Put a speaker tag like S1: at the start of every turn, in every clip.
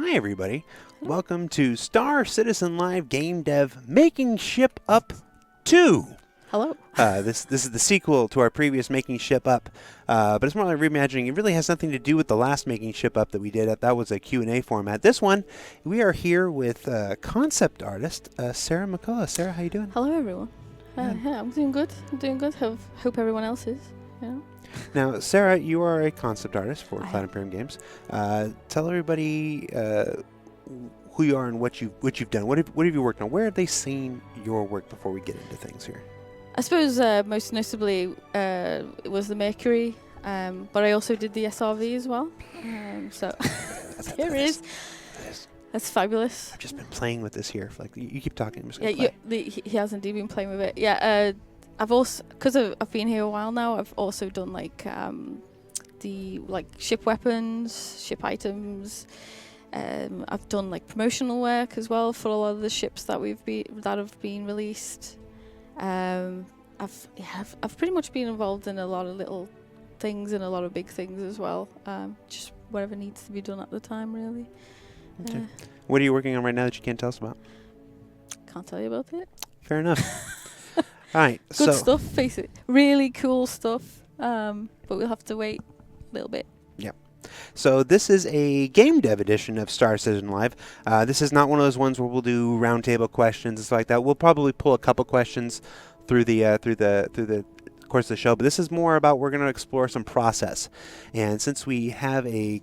S1: Hi, everybody. Welcome to Star Citizen Live Gamedev Making Ship Up 2.
S2: Hello.
S1: This is the sequel to our previous Making Ship Up, but it's more like reimagining. It really has nothing to do with the last Making Ship Up that we did. That was a Q&A format. This one, we are here with concept artist Sarah McCulloch. Sarah, how you doing?
S2: Hello, everyone. Yeah, I'm doing good. Hope everyone else is. Yeah.
S1: Now, Sarah, you are a concept artist for
S2: I
S1: Cloud Imperium Games. Tell everybody who you are and what you've done. What have you worked on? Where have they seen your work before we get into things here?
S2: I suppose most notably it was the Mercury, but I also did the SRV as well. So here it is. That's fabulous.
S1: I've just been playing with this here. Like you keep talking. I'm just
S2: Yeah,
S1: gonna play.
S2: he has indeed been playing with it. Yeah, I've also, because I've been here a while now, I've also done like the ship weapons, ship items. I've done like promotional work as well for a lot of the ships that have been released. I've pretty much been involved in a lot of little things and a lot of big things as well. Just whatever needs to be done at the time, really.
S1: Okay. What are you working on right now that you can't tell us about?
S2: Can't tell you about it.
S1: Fair enough. All right.
S2: Good stuff, face it. Really cool stuff. But we'll have to wait a little bit.
S1: Yep. So this is a game dev edition of Star Citizen Live. This is not one of those ones where we'll do roundtable questions and stuff like that. We'll probably pull a couple questions through the course of the show, but this is more about we're going to explore some process. And since we have a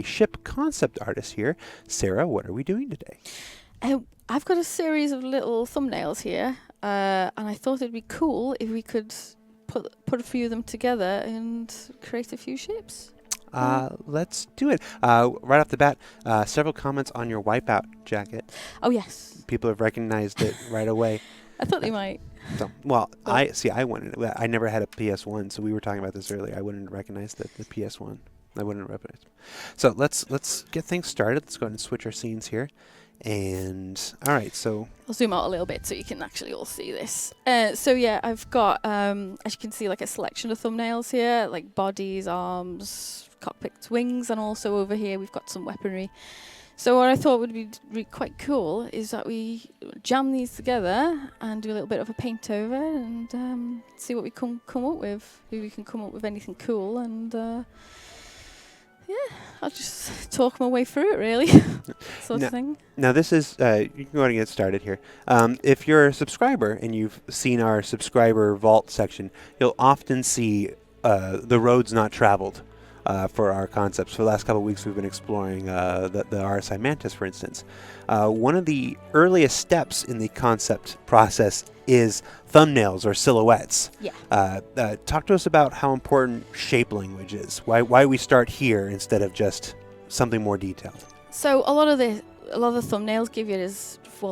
S1: ship concept artist here, Sarah, what are we doing today?
S2: I've got a series of little thumbnails here, and I thought it'd be cool if we could put a few of them together and create a few ships.
S1: Let's do it. Right off the bat, several comments on your Wipeout jacket.
S2: Oh yes.
S1: People have recognized it right away.
S2: I thought they might.
S1: So, well, I never had a PS1, so we were talking about this earlier. I wouldn't recognize the PS1. I wouldn't recognize. So let's get things started. Let's go ahead and switch our scenes here. And all right, so
S2: I'll zoom out a little bit so you can actually all see this. So yeah, I've got as you can see, like a selection of thumbnails here, like bodies, arms, cockpits, wings, and also over here we've got some weaponry. So what I thought would be quite cool is that we jam these together and do a little bit of a paint over and see what we come up with. Maybe we can come up with anything cool, and yeah, I'll just talk my way through it, really, sort of thing. Now
S1: this is, you can go ahead and get started here. If you're a subscriber and you've seen our subscriber vault section, you'll often see the roads not traveled. For our concepts. For the last couple of weeks, we've been exploring the RSI Mantis, for instance. One of the earliest steps in the concept process is thumbnails or silhouettes.
S2: Yeah.
S1: Talk to us about how important shape language is. Why we start here instead of just something more detailed.
S2: So a lot of the thumbnails give you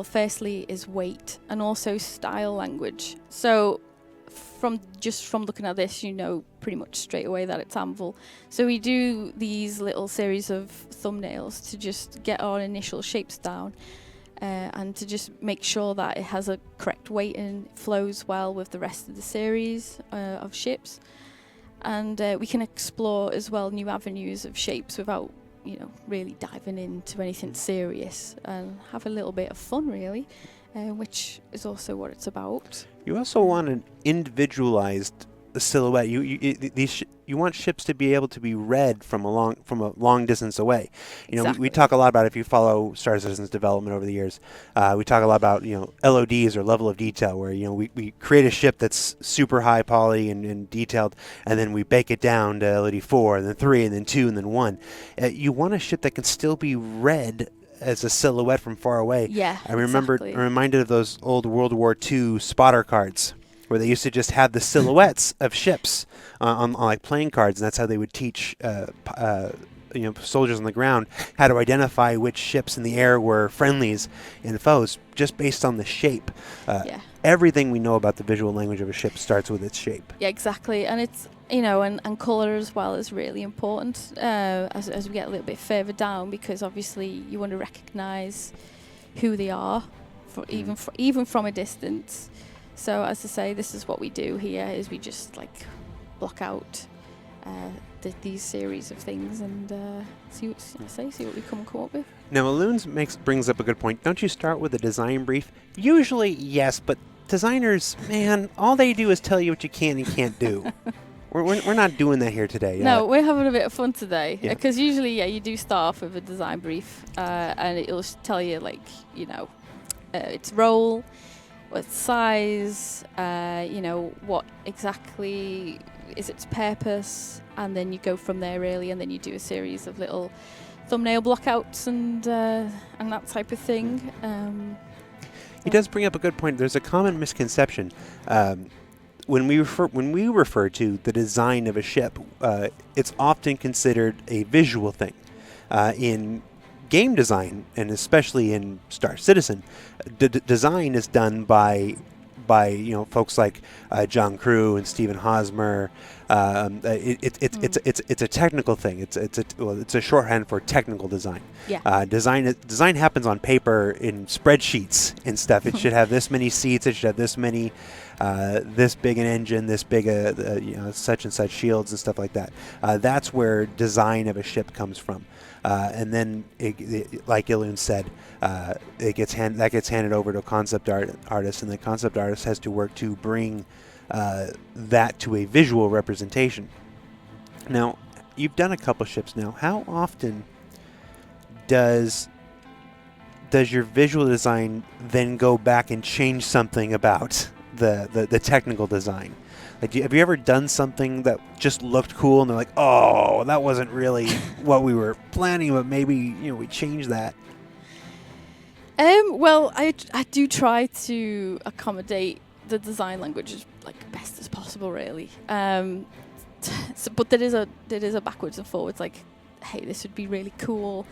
S2: firstly is weight and also style language. So from looking at this, you know pretty much straight away that it's Anvil. So we do these little series of thumbnails to just get our initial shapes down and to just make sure that it has a correct weight and flows well with the rest of the series of ships. And we can explore as well new avenues of shapes without, really diving into anything serious, and have a little bit of fun, really. Which is also what it's about.
S1: You also want an individualized silhouette. You want ships to be able to be read from a long distance away.
S2: Exactly.
S1: We talk a lot about, if you follow Star Citizen's development over the years, we talk a lot about LODs, or level of detail, where we create a ship that's super high poly and detailed, and then we bake it down to LOD 4, and then 3, and then 2, and then 1. You want a ship that can still be read as a silhouette from far away.
S2: Yeah,
S1: I'm
S2: exactly.
S1: reminded of those old World War II spotter cards, where they used to just have the silhouettes of ships on like playing cards, and that's how they would teach soldiers on the ground how to identify which ships in the air were friendlies and foes, just based on the shape.
S2: Yeah.
S1: Everything we know about the visual language of a ship starts with its shape.
S2: Yeah, exactly. And it's, and colour as well is really important as we get a little bit further down, because obviously you want to recognise who they are, even from a distance. So as I say, this is what we do here, is we just block out these series of things and see what we come up with.
S1: Now, Maloons brings up a good point. Don't you start with a design brief? Usually, yes, but designers, man, all they do is tell you what you can and can't do. We're not doing that here today.
S2: No, we're having a bit of fun today because
S1: Yeah.
S2: usually, you do start off with a design brief, and it'll tell you its role, what size, what exactly is its purpose, and then you go from there really, and then you do a series of little thumbnail blockouts and that type of thing.
S1: He does bring up a good point. There's a common misconception. When we refer to the design of a ship, it's often considered a visual thing. In game design, and especially in Star Citizen, design is done by folks like John Crew and Stephen Hosmer. It's a technical thing. It's a shorthand for technical design.
S2: Yeah.
S1: Design happens on paper in spreadsheets and stuff. It should have this many seats. It should have this many, this big an engine, this big such and such shields and stuff like that. That's where design of a ship comes from. And then, like Ilun said, that gets handed over to a concept artist, and the concept artist has to work to bring that to a visual representation. Now, you've done a couple ships now. How often does your visual design then go back and change something about the technical design? Like, have you ever done something that just looked cool and they're like, oh, that wasn't really what we were planning, but maybe we changed that?
S2: Well, I do try to accommodate the design language as best as possible, really. But there is a backwards and forwards. Like, hey, this would be really cool.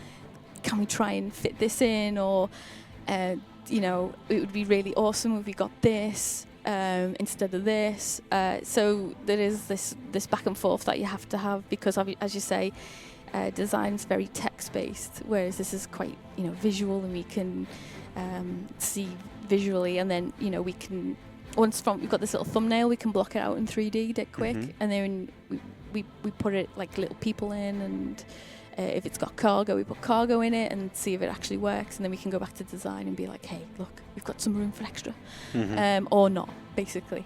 S2: Can we try and fit this in? Or, it would be really awesome if we got this. Instead of this, so there is this back and forth that you have to have because, as you say, design's very text-based, whereas this is quite visual, and we can see visually, and then we can we've got this little thumbnail, we can block it out in 3D dead quick, and then we put it like little people in, and if it's got cargo, we put cargo in it and see if it actually works, and then we can go back to design and be like, hey, look, we've got some room for extra, or not, basically.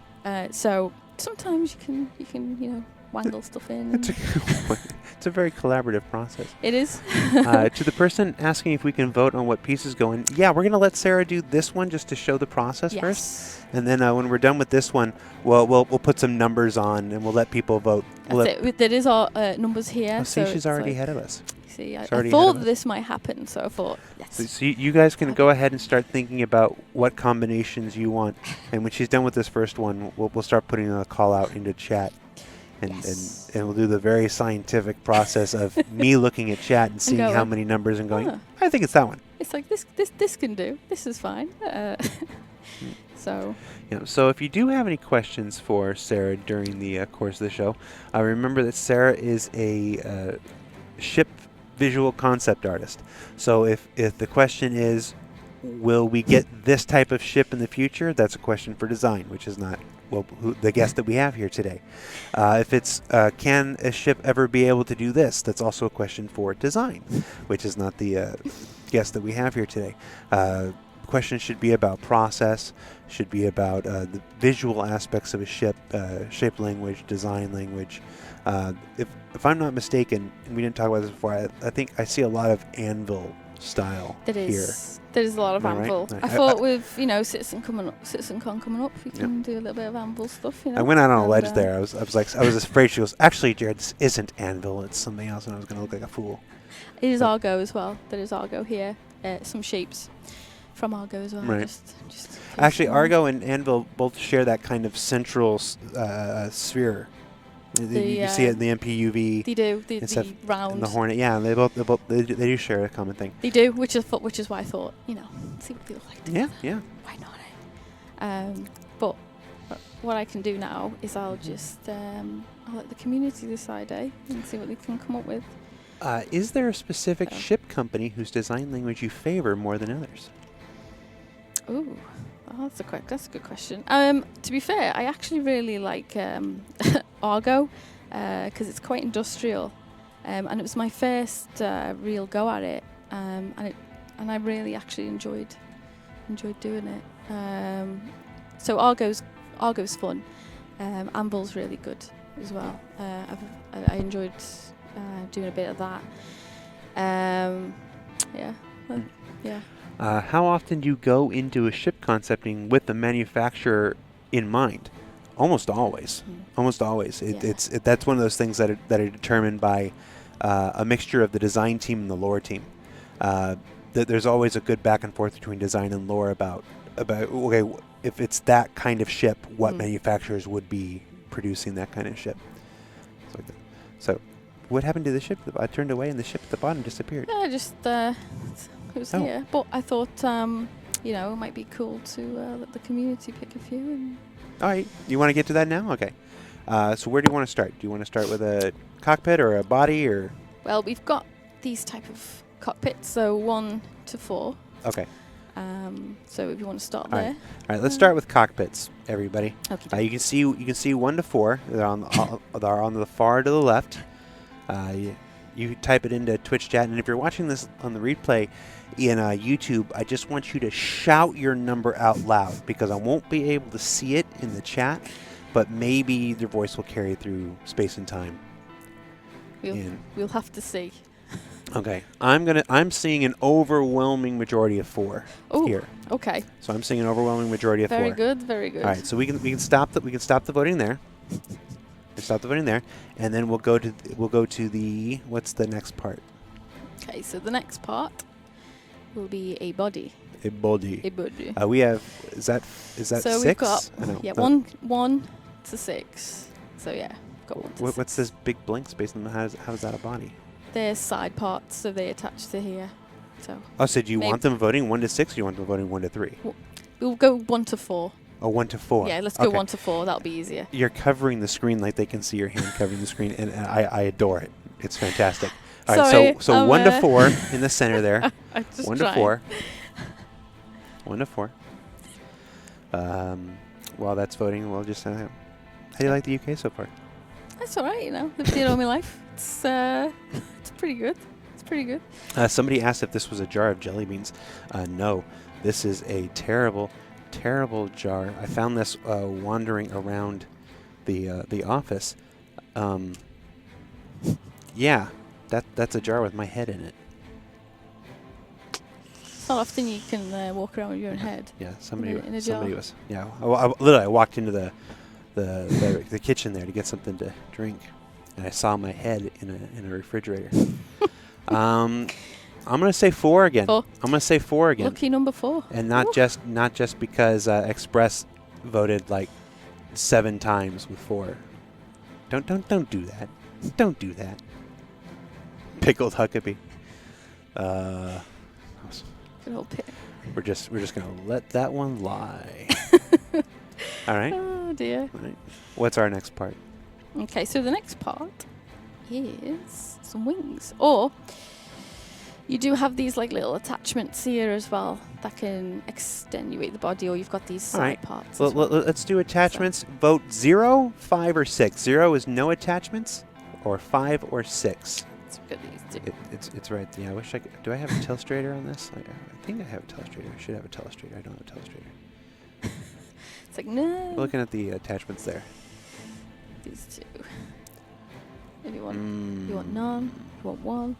S2: So sometimes you can wangle stuff in.
S1: It's a very collaborative process.
S2: It is.
S1: To the person asking if we can vote on what pieces go in, yeah, we're going to let Sarah do this one just to show the process first. And then when we're done with this one, we'll put some numbers on and we'll let people vote.
S2: There is our numbers here.
S1: Oh, see, she's already ahead of us.
S2: See, I thought this might happen, so I thought, yes.
S1: So you guys can go ahead and start thinking about what combinations you want. And when she's done with this first one, we'll start putting a call out into chat. And we'll do the very scientific process of me looking at chat and seeing how many numbers and going, I think it's that one.
S2: It's like this can do. This is fine. So.
S1: Yeah. So if you do have any questions for Sarah during the course of the show, remember that Sarah is a ship visual concept artist. So if the question is, will we get this type of ship in the future? That's a question for design, which is not the guest that we have here today. If it's can a ship ever be able to do this? That's also a question for design, which is not the guest that we have here today. Questions should be about process, should be about the visual aspects of a ship, shape language, design language. If I'm not mistaken, and we didn't talk about this before, I think I see a lot of anvil style here.
S2: There is a lot of anvil.
S1: Right?
S2: I thought with CitizenCon coming up, we can do a little bit of anvil stuff.
S1: I went out on a ledge there. I was afraid. She goes, actually, Jared, this isn't anvil. It's something else, and I was going to look like a fool.
S2: It is Argo as well. There is Argo here. Some shapes from Argo as well.
S1: Right.
S2: Just
S1: actually, Argo and anvil both share that kind of central sphere. You see it in the MPUV.
S2: They do. The round.
S1: And the Hornet. Yeah, they do share a common thing.
S2: They do, which is why I thought, see what they look like together.
S1: Yeah.
S2: Why not? But what I can do now is I'll just I'll let the community decide, and see what they can come up with.
S1: Is there a specific ship company whose design language you favor more than others?
S2: Ooh. Oh, that's a good question. To be fair, I actually really like Argo. because it's quite industrial, and it was my first real go at it, and I really actually enjoyed doing it. So Argo's fun. Amble's really good as well. I enjoyed doing a bit of that. Yeah.
S1: How often do you go into a ship concepting with the manufacturer in mind? Almost always. Almost always. That's one of those things that are determined by a mixture of the design team and the lore team. There's always a good back and forth between design and lore about okay, if it's that kind of ship, what manufacturers would be producing that kind of ship. So what happened to the ship? I turned away and the ship at the bottom disappeared.
S2: Yeah, just it was here. But I thought it might be cool to let the community pick a few. And
S1: all right, you want to get to that now? Okay. So where do you want to start? Do you want to start with a cockpit or a body or?
S2: Well, we've got these type of cockpits, so 1 to 4.
S1: Okay.
S2: So if you want to start there.
S1: All right. Let's start with cockpits, everybody.
S2: Okay.
S1: You can see 1 to 4. They're on the far to the left. You type it into Twitch chat, and if you're watching this on the replay in YouTube, I just want you to shout your number out loud because I won't be able to see it in the chat, but maybe your voice will carry through space and time.
S2: We'll have to see.
S1: Okay, I'm seeing an overwhelming majority of 4 here.
S2: Okay.
S1: So I'm seeing an overwhelming majority of 4.
S2: Very good, very good.
S1: All right, so we can stop the voting there. Stop the voting there, and then we'll go to the what's the next part?
S2: Okay, so the next part will be a body.
S1: A body.
S2: A body.
S1: We have is that
S2: so
S1: 6?
S2: We've got 1 to 6. So yeah, got 1 to 6.
S1: What's this big blank space, and how is that a body?
S2: They're side parts, so they attach to here.
S1: So do you want them voting 1 to 6, or do you want them voting 1 to 3?
S2: We'll go 1 to 4.
S1: Oh, 1 to 4.
S2: Yeah, let's go 1 to 4. That'll be easier.
S1: You're covering the screen like they can see your hand covering the screen, and I adore it. It's fantastic. All right, so 1 to 4 in the center there. 1 to 4. 1 to 4. While that's voting, we'll just how do you like the UK so far?
S2: That's all right, lived here all my life. It's pretty good. It's pretty good.
S1: Somebody asked if this was a jar of jelly beans. No, this is a terrible jar. I found this wandering around the office. Yeah, that's a jar with my head in it.
S2: It's not often you can walk around with your own head.
S1: Yeah, somebody
S2: jar.
S1: was. Yeah, I walked into the kitchen there to get something to drink, and I saw my head in a refrigerator. I'm gonna say 4 again.
S2: 4.
S1: I'm gonna say 4 again.
S2: Lucky number 4.
S1: And not just because Express voted like 7 times with 4. Don't do that. Don't do that. Pickled Huckabee.
S2: Good old pit.
S1: We're just gonna let that one lie. All right.
S2: Oh dear.
S1: All right. What's our next part?
S2: Okay, so the next part is some wings, or you do have these like little attachments here as well that can extenuate the body, or you've got these side parts.
S1: Let's do attachments. Vote 0, 5, or 6. 0 is no attachments, or 5 or 6. It's right. Yeah, I wish I could. Do I have a telestrator on this? I think I have a telestrator. I should have a telestrator. I don't have a telestrator.
S2: It's like, no.
S1: We're looking at the attachments there.
S2: These 2. If you want, you want none. You want 1.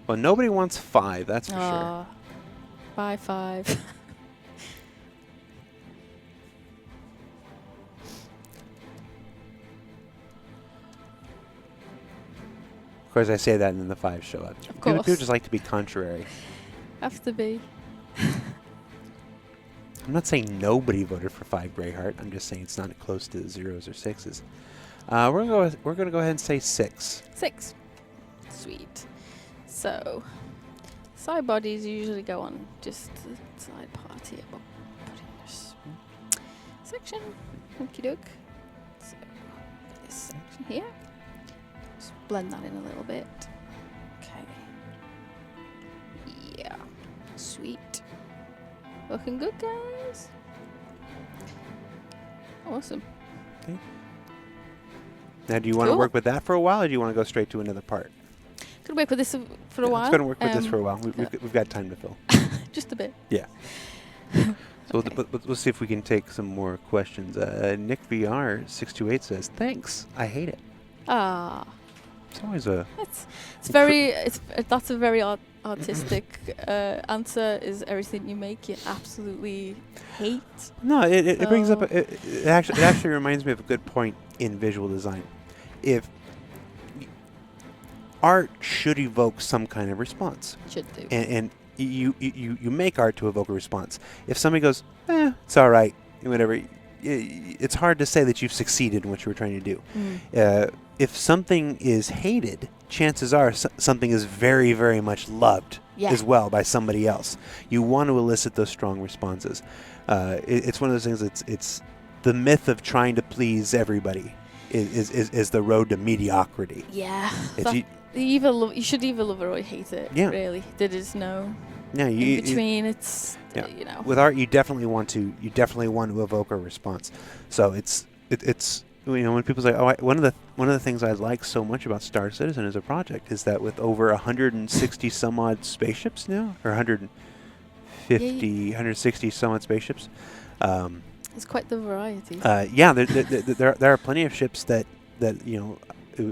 S1: Well, nobody wants 5. That's for sure.
S2: Bye 5.
S1: Of course, I say that and then the 5 show up.
S2: Of course.
S1: People just like to be contrary.
S2: Have to be.
S1: I'm not saying nobody voted for 5 Greyheart. I'm just saying it's not close to the 0s or 6s. We're gonna go ahead and say 6.
S2: 6. Sweet. So, side bodies usually go on just the side part here. But put in this section. Okie doke. So, this section here. Just blend that in a little bit. Okay. Yeah. Sweet. Looking good, guys. Awesome.
S1: Okay. Now, do you want to
S2: Cool.
S1: work with that for a while, or do you want to go straight to another part?
S2: Could work with this for a while.
S1: It's going to work with this for a while. We've got time to fill.
S2: Just a bit.
S1: Yeah. So we'll see if we can take some more questions. Nick VR 628 says, "Thanks. I hate it."
S2: Ah.
S1: It's always a.
S2: That's a very artistic answer. Is everything you make you absolutely hate?
S1: No, it brings up. It actually reminds me of a good point in visual design. If art should evoke some kind of response,
S2: Should do.
S1: and you make art to evoke a response. If somebody goes, it's all right, whatever, it's hard to say that you've succeeded in what you were trying to do. If something is hated, chances are something is very, very much loved as well by somebody else. You want to elicit those strong responses. It's one of those things. It's the myth of trying to please everybody is the road to mediocrity.
S2: Yeah.
S1: You
S2: should either love it or hate it.
S1: Yeah.
S2: Really, there is no.
S1: Yeah,
S2: in between. It's
S1: you know. With art, you definitely want to evoke a response. So it's when people say, one of the things I like so much about Star Citizen as a project is that with over 160 some odd spaceships now, or 160 some odd spaceships.
S2: It's quite the variety.
S1: There are plenty of ships that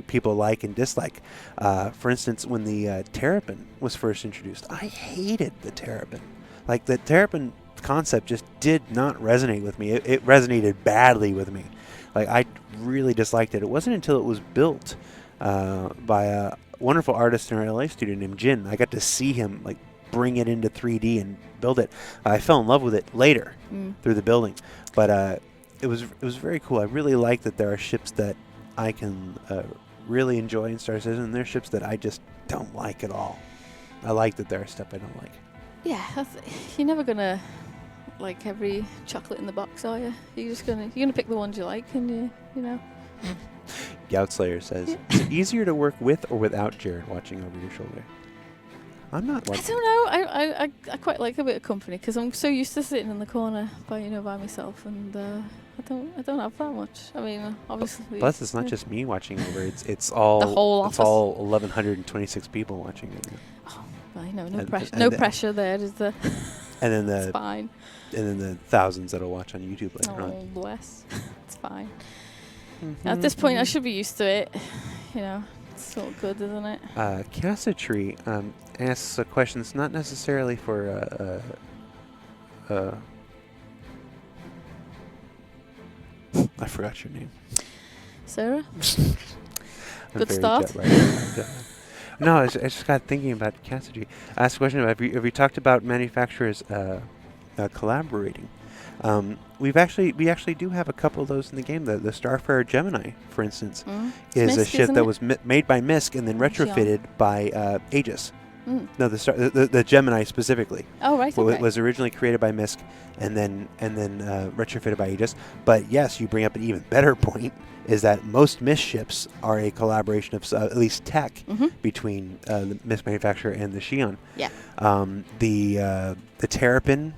S1: people like and dislike. For instance, when the Terrapin was first introduced, I hated the Terrapin. Like, the Terrapin concept just did not resonate with me. It resonated badly with me. Like, I really disliked it. It wasn't until it was built by a wonderful artist in our LA studio named Jin. I got to see him like bring it into 3D and build it. I fell in love with it later through the building, but it was very cool. I really like that there are ships that I can really enjoy in Star Citizen, and there are ships that I just don't like at all. I like that there are stuff I don't like.
S2: Yeah, you're never gonna like every chocolate in the box, are you? You're gonna pick the ones you like, and you know.
S1: Goutslayer says, "Is it easier to work with or without Jared watching over your shoulder?" I'm not.
S2: I don't know. I quite like a bit of company because I'm so used to sitting in the corner by myself, and I don't have that much. I mean, obviously.
S1: Plus, it's not just me watching over. It's all
S2: the whole office.
S1: It's all 1,126 people watching it.
S2: Oh, well, no pressure. No pressure there, is there?
S1: And then
S2: it's fine.
S1: And then the thousands that'll watch on YouTube later on.
S2: Oh, bless. It's fine. At this point, I should be used to it. It's all good, isn't it?
S1: Cassitree asks a question that's not necessarily for I forgot your name.
S2: Sarah? Good start.
S1: No, I just got thinking about Cassidy. I asked a question about have you talked about manufacturers collaborating? We actually do have a couple of those in the game. The Starfarer Gemini, for instance, is
S2: Misk,
S1: a ship that was made by Misk and then retrofitted by Aegis. No, the Gemini specifically.
S2: Oh, right. Okay.
S1: It was originally created by Misk and then retrofitted by Aegis. But yes, you bring up an even better point. Is that most Misk ships are a collaboration of at least tech between the Misk manufacturer and the Xi'an.
S2: Yeah.
S1: The Terrapin,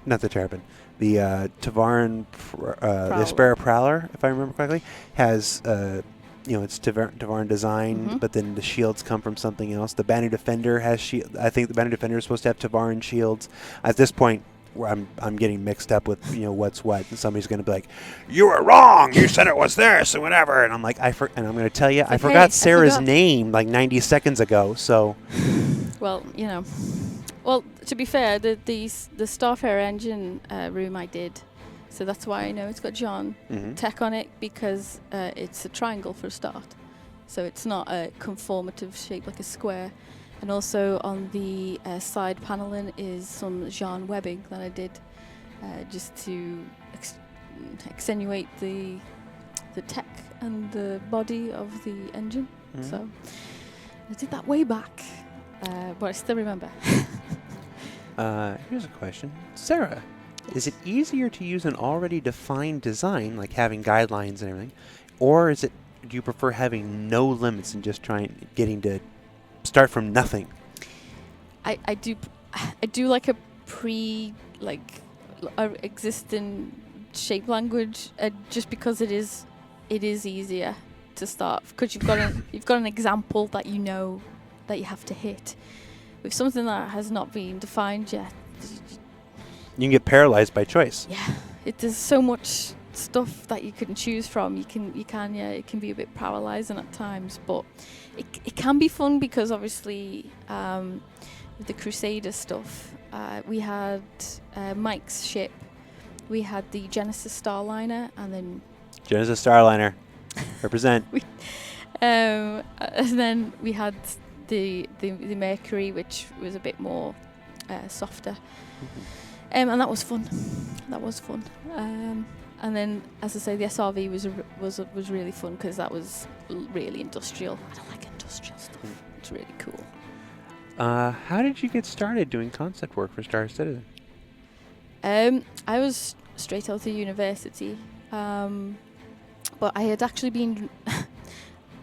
S1: not the Terrapin. The Tavaran, the Aspera Prowler, if I remember correctly, has it's Tavaran design, but then the shields come from something else. The Banu Defender has shield. I think the Banu Defender is supposed to have Tavaran shields. At this point, where I'm getting mixed up with what's what, and somebody's going to be like, "You were wrong. You said it was this and whatever." And I'm like, and I'm going to tell you, I forgot Sarah's name like 90 seconds ago. So,
S2: well, Well, to be fair, the Starfarer engine room I did, so that's why I know it's got John tech on it, because it's a triangle for a start, so it's not a conformative shape like a square. And also on the side paneling is some Jean webbing that I did just to accentuate the tech and the body of the engine. So I did that way back, but I still remember.
S1: Here's a question. Sarah, is it easier to use an already defined design, like having guidelines and everything, or do you prefer having no limits and just getting to start from nothing?
S2: I do like a existing shape language, just because it is it is easier to start because you've got an example that you know that you have to hit. With something that has not been defined yet,
S1: You can get paralyzed by choice.
S2: yeah, there's so much stuff that you can choose from. It can be a bit paralyzing at times, but it can be fun because obviously with the Crusader stuff, we had Mike's ship, we had the Genesis Star Liner, and then
S1: Genesis Star Runner. Represent.
S2: and then we had the Mercury, which was a bit more softer, and that was fun. And then, as I say, the SRV was really fun because that was really industrial. I like industrial stuff. It's really cool.
S1: How did you get started doing concept work for Star Citizen?
S2: I was straight out of university, but I had actually been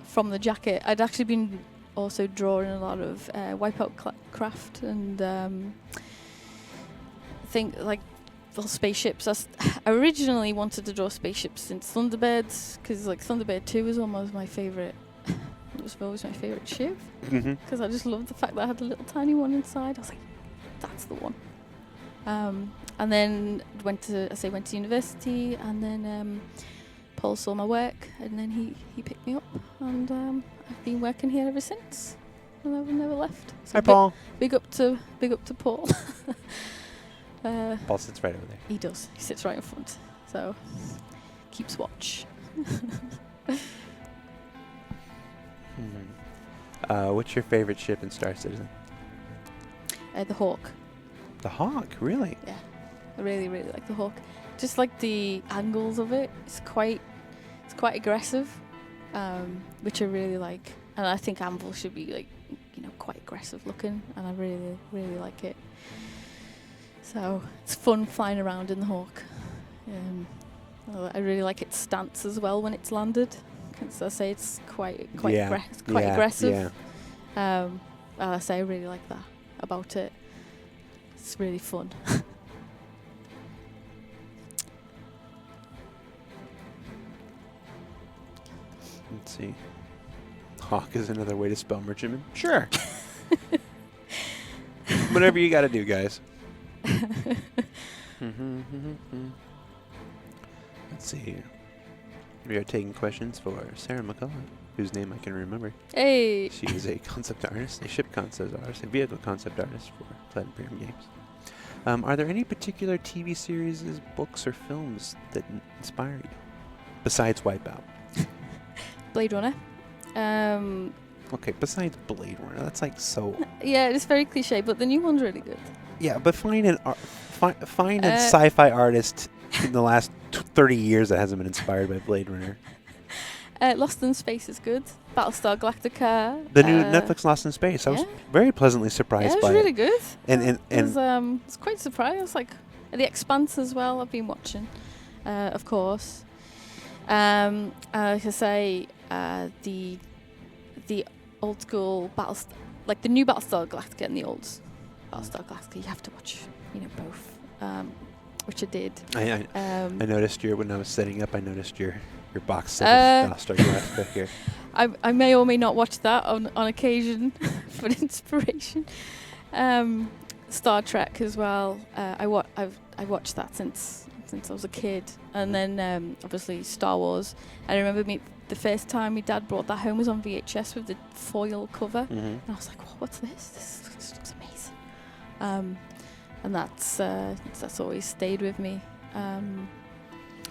S2: from the jacket. I'd actually been also drawing a lot of wipeout craft and like little spaceships. I originally wanted to draw spaceships since Thunderbirds because like Thunderbird 2 was almost my favourite. It was always my favourite ship because I just loved the fact that I had a little tiny one inside. I was like, that's the one. And then went to university, and then Paul saw my work, and then he picked me up, and I've been working here ever since, and I've never left. So
S1: Hi, Paul.
S2: Big up to Paul.
S1: Paul sits right over there.
S2: He does. He sits right in front, so keeps watch.
S1: What's your favorite ship in Star Citizen?
S2: The Hawk.
S1: The Hawk, really?
S2: Yeah, I really, really like the Hawk. Just like the angles of it. It's quite aggressive, which I really like. And I think Anvil should be like, quite aggressive looking, and I really, really like it. So it's fun flying around in the Hawk. I really like its stance as well when it's landed. As I say, it's quite aggressive. Yeah. I say I really like that about it. It's really fun.
S1: Let's see. Hawk is another way to spell merchantman. Sure. Whatever you got to do, guys. Let's see here. We are taking questions for Sarah McCulloch, whose name I can remember.
S2: Hey!
S1: She is a concept artist, a ship concept artist, a vehicle concept artist for Plaid Imperium Games. Are there any particular TV series, books, or films that inspire you? Besides Wipeout.
S2: Blade Runner.
S1: Okay, besides Blade Runner, that's like so...
S2: Yeah, it's very cliche, but the new one's really good.
S1: Yeah, but find an sci-fi artist in the last 30 years that hasn't been inspired by Blade Runner.
S2: Lost in Space is good. Battlestar Galactica.
S1: The new Netflix Lost in Space. I was very pleasantly surprised by it.
S2: It was really good.
S1: And
S2: I was quite surprised. I was like, The Expanse as well, I've been watching, of course. Like I say, the old school Battlestar, like the new Battlestar Galactica and the old Battlestar Galactica, you have to watch, both. Which I did.
S1: I noticed when I was setting up, I noticed your box set of Battlestar Galactica here.
S2: I may or may not watch that on occasion for inspiration. Star Trek as well. I watched that since I was a kid, and then obviously Star Wars. I remember the first time my dad brought that home was on VHS with the foil cover, and I was like, "What's this? This looks amazing." And that's always stayed with me.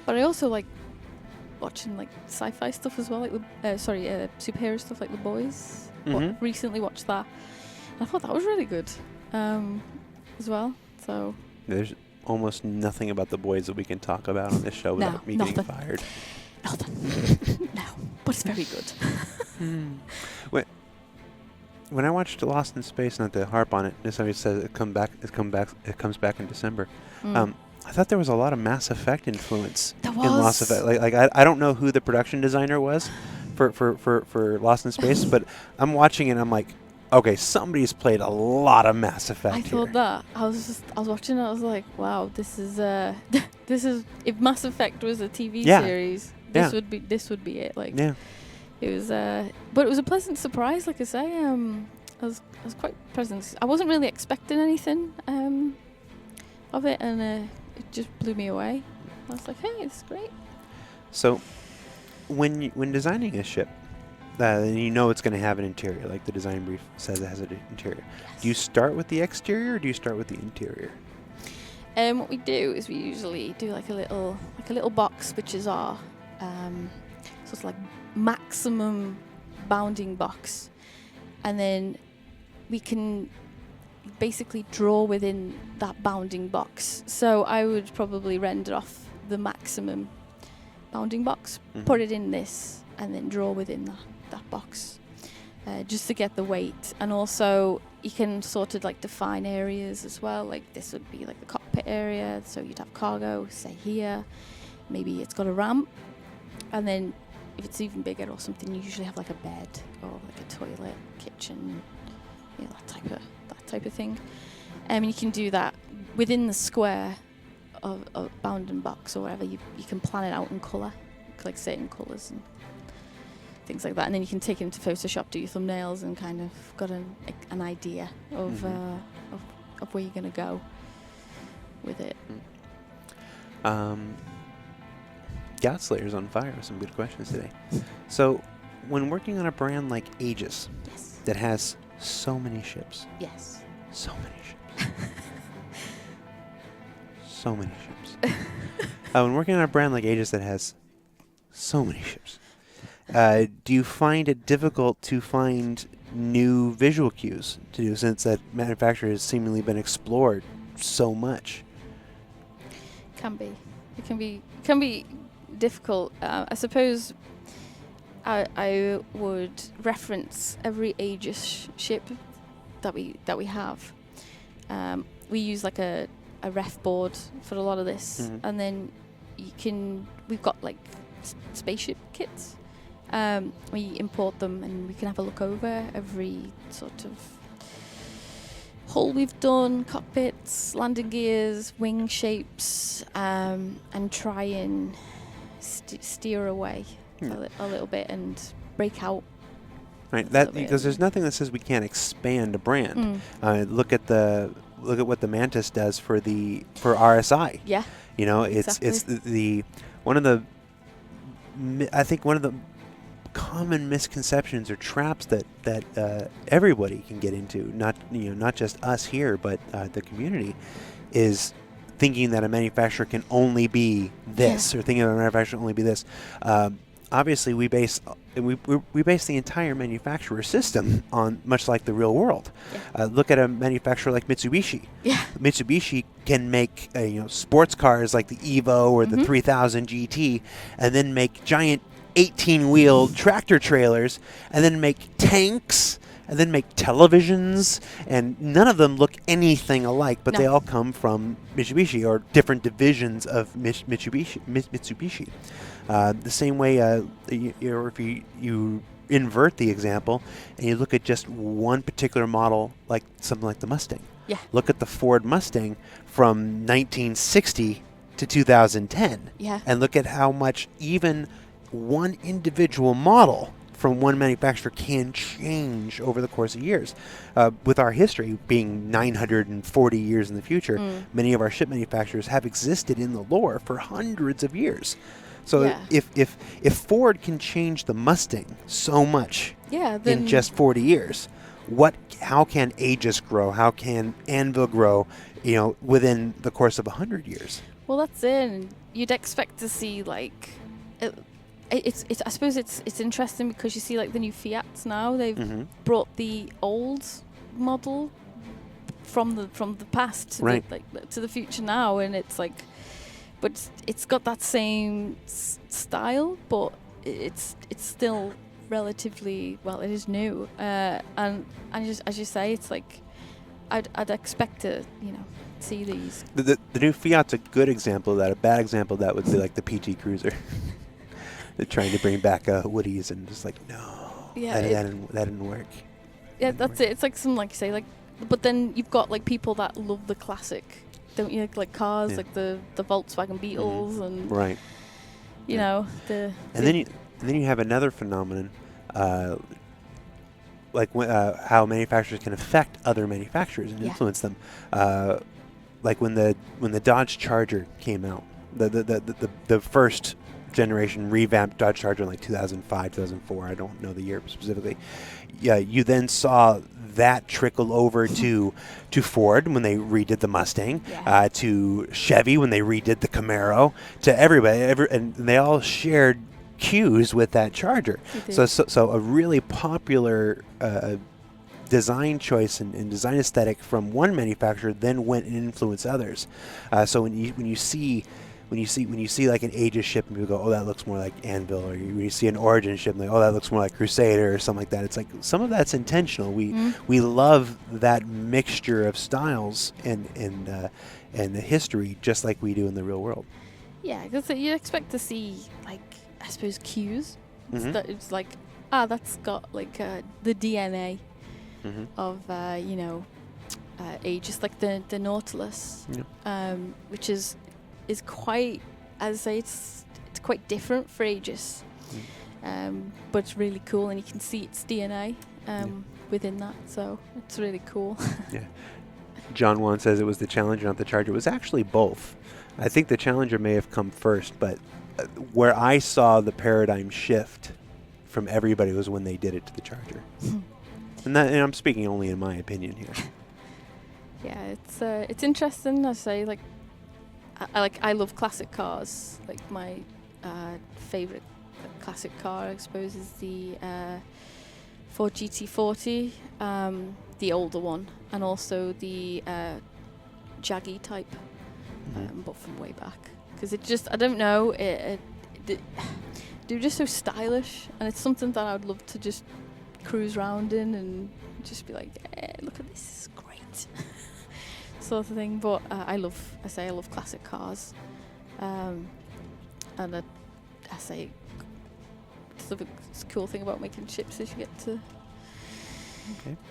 S2: But I also like watching like sci-fi stuff as well, like superhero stuff like The Boys. Recently watched that. And I thought that was really good as well. So
S1: there's almost nothing about The Boys that we can talk about on this show without me getting fired.
S2: Nothing. No, but it's very good.
S1: When I watched Lost in Space, not to harp on it, somebody says it comes back in December. I thought there was a lot of Mass Effect influence in Lost Effect. Like I don't know who the production designer was for Lost in Space, but I'm watching it and I'm like, okay, somebody's played a lot of Mass Effect.
S2: I thought that. I was watching it. I was like, wow, this is if Mass Effect was a TV series, this would be it. Like, it was, but it was a pleasant surprise. Like I say, I was quite pleasant. I wasn't really expecting anything of it, and it just blew me away. I was like, hey, it's great.
S1: So, when designing a ship, and you know it's going to have an interior, like the design brief says it has an interior.
S2: Yes.
S1: Do you start with the exterior, or do you start with the interior?
S2: What we do is we usually do like a little box, which is our sort of like maximum bounding box, and then we can basically draw within that bounding box. So I would probably render off the maximum bounding box, put it in this, and then draw within that box, just to get the weight. And also you can sort of like define areas as well. Like this would be like the cockpit area, so you'd have cargo, say here. Maybe it's got a ramp, and then if it's even bigger or something, you usually have like a bed or like a toilet, kitchen, you know, that type of thing. And you can do that within the square of bounding box or whatever. You can plan it out in colour, like certain colours and things like that, and then you can take it into Photoshop, do your thumbnails, and kind of got an idea of where you're going to go with it.
S1: Godslayer's on fire with some good questions today. So, when working on a brand like Aegis, that has so many ships, so many ships, so many ships. When working on a brand like Aegis that has so many ships, do you find it difficult to find new visual cues to do, since that manufacturer has seemingly been explored so much?
S2: It can be difficult. I suppose I would reference every Aegis ship that we have. We use like a ref board for a lot of this, and then we've got like spaceship kits. We import them, and we can have a look over every sort of hull we've done, cockpits, landing gears, wing shapes, and try and steer away a little bit and break out.
S1: Right, because there's nothing that says we can't expand a brand. Look at what the Mantis does for RSI.
S2: Yeah,
S1: you know, it's one of the common misconceptions or traps that everybody can get into, not just us here, but the community, is thinking that a manufacturer can only be this, or thinking that a manufacturer can only be this. Obviously, we base the entire manufacturer system on much like the real world. Look at a manufacturer like Mitsubishi. Mitsubishi can make sports cars like the Evo or the 3000 GT, and then make giant 18-wheeled tractor trailers, and then make tanks, and then make televisions, and none of them look anything alike, but they all come from Mitsubishi or different divisions of Mitsubishi. The same way, if you invert the example and you look at just one particular model, like something like the Mustang. Look at the Ford Mustang from 1960 to 2010, and look at how much even one individual model from one manufacturer can change over the course of years. With our history being 940 years in the future, many of our ship manufacturers have existed in the lore for hundreds of years. So if Ford can change the Mustang so much in just 40 years, how can Aegis grow? How can Anvil grow, within the course of 100 years?
S2: Well, that's it. You'd expect to see like I suppose it's interesting because you see like the new Fiats now. They've brought the old model from the past to to the future now, and it's like, but it's got that same style, but it's still relatively, well, it is new, and just, as you say, it's like I'd expect to see these.
S1: The new Fiat's a good example of that. A bad example of that would be like the PT Cruiser. They're trying to bring back Woodies, and just like, no, that didn't work.
S2: Yeah, that's it. It's like some, like you say, like, but then you've got like people that love the classic, don't you? Like cars, like the Volkswagen Beetles, and you know,
S1: and then you have another phenomenon, like how manufacturers can affect other manufacturers and influence them. Like when the Dodge Charger came out, the first generation revamped Dodge Charger in like 2005, 2004. I don't know the year specifically. Yeah, you then saw that trickle over to Ford when they redid the Mustang, to Chevy when they redid the Camaro, to everybody, and they all shared cues with that Charger. So a really popular design choice and design aesthetic from one manufacturer then went and influenced others. So when you see like an Aegis ship and people go, oh, that looks more like Anvil, or when you see an Origin ship and like, oh, that looks more like Crusader or something like that. It's like some of that's intentional. We love that mixture of styles and the history just like we do in the real world.
S2: Yeah, because you'd expect to see, like, I suppose, cues. It's like, that's got like the DNA of Aegis, like the Nautilus, which is quite, as I say, it's quite different for Aegis, but it's really cool, and you can see its DNA within that, so it's really cool.
S1: Yeah. John Wan says it was the Challenger, not the Charger. It was actually both. I think the Challenger may have come first, but where I saw the paradigm shift from everybody was when they did it to the Charger. And I'm speaking only in my opinion here.
S2: Yeah, it's interesting. I say, like, I love classic cars. Like, my favorite classic car, I suppose, is the Ford GT40, the older one, and also the Jaggy type, but from way back. Because it just, I don't know, they're just so stylish, and it's something that I would love to just cruise around in and just be like, look at this, it's great. Sort of thing. But I love classic cars, and I say the cool thing about making ships is you get to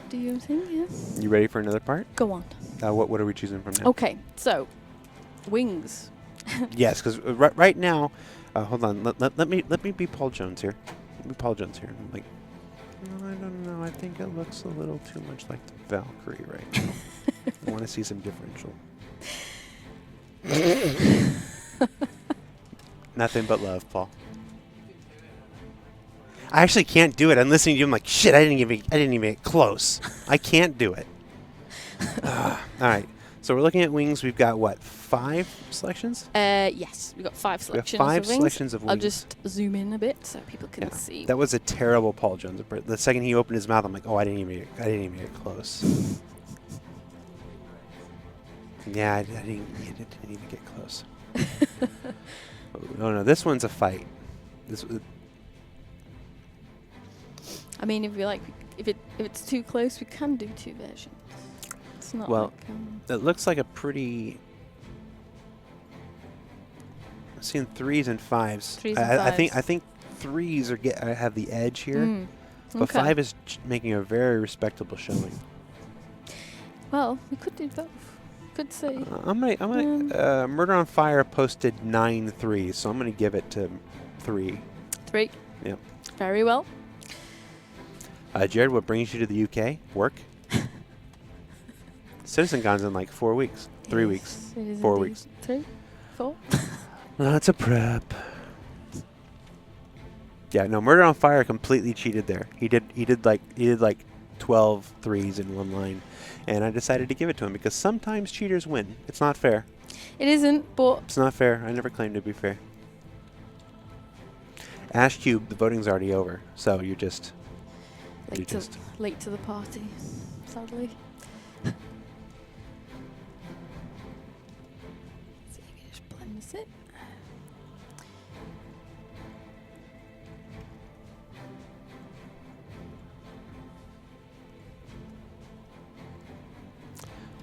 S2: do your own thing. Yeah.
S1: You ready for another part?
S2: Go on.
S1: What are we choosing from now?
S2: Okay, so wings.
S1: Yes, because right now, hold on. Let me be Paul Jones here. Let me Paul Jones here. I'm like, no, I don't know. I think it looks a little too much like the Valkyrie right now. I want to see some differential. Nothing but love, Paul. I actually can't do it. I'm listening to you. I'm like, shit. I didn't even get close. I can't do it. All right. So we're looking at wings. We've got what, 5 selections?
S2: Yes, we've got 5 selections.
S1: We have 5
S2: of wings.
S1: selections of wings.
S2: I'll just zoom in a bit so people can see.
S1: That was a terrible Paul Jones. The second he opened his mouth, I'm like, oh, I didn't even get close. Yeah, I didn't even get close. Oh no, this one's a fight.
S2: I mean, if it's too close, we can do 2 versions. It's not
S1: well,
S2: like,
S1: it looks like a pretty. I'm seeing 3s and 5s.
S2: 3s and 5s.
S1: I think 3s have the edge here, but
S2: okay.
S1: 5 is making a very respectable showing.
S2: Well, we could do both. Could say.
S1: I'm gonna. Murder on Fire posted 9 3s, so I'm gonna give it to 3.
S2: 3.
S1: Yep.
S2: Very well.
S1: Jared, what brings you to the UK? Work. CitizenCon's in like 4 weeks. 3 weeks. 4 weeks.
S2: 3, 4.
S1: Lots of prep. Yeah, no, Murder on Fire completely cheated there. He did like 12 3s in one line, and I decided to give it to him because sometimes cheaters win. It's not fair.
S2: It isn't, but
S1: it's not fair. I never claimed to be fair. Ash Cube, the voting's already over, so you're just
S2: late to the party, sadly. So let me just blend this in.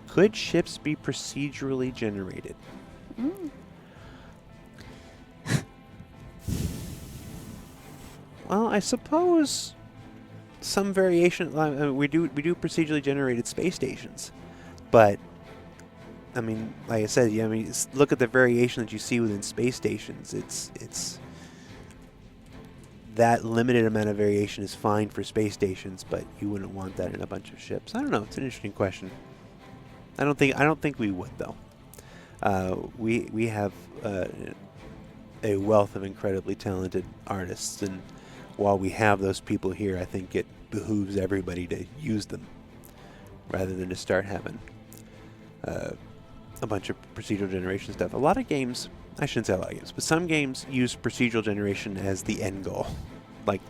S1: Could ships be procedurally generated? Well, I suppose some variation. We do procedurally generated space stations, but I mean, like I said, look at the variation that you see within space stations. It's that limited amount of variation is fine for space stations, but you wouldn't want that in a bunch of ships. I don't know. It's an interesting question. I don't think we would though. We have a wealth of incredibly talented artists, and while we have those people here, I think it behooves everybody to use them rather than to start having a bunch of procedural generation stuff. A lot of games, I shouldn't say a lot of games, but some games use procedural generation as the end goal. Like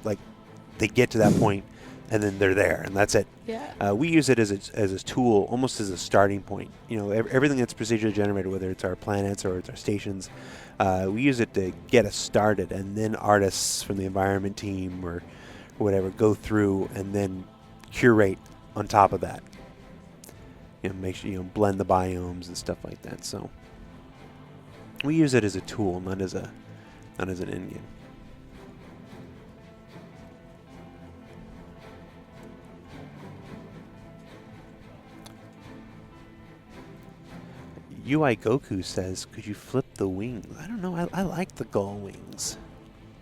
S1: they get to that point and then they're there and that's it.
S2: Yeah.
S1: We use it as a tool, almost as a starting point. You know, everything that's procedurally generated, whether it's our planets or it's our stations, we use it to get us started, and then artists from the environment team or whatever go through and then curate on top of that. You know, make sure blend the biomes and stuff like that. So we use it as a tool, not as an end game. UI Goku says, could you flip the wings? I don't know. I like the gull wings.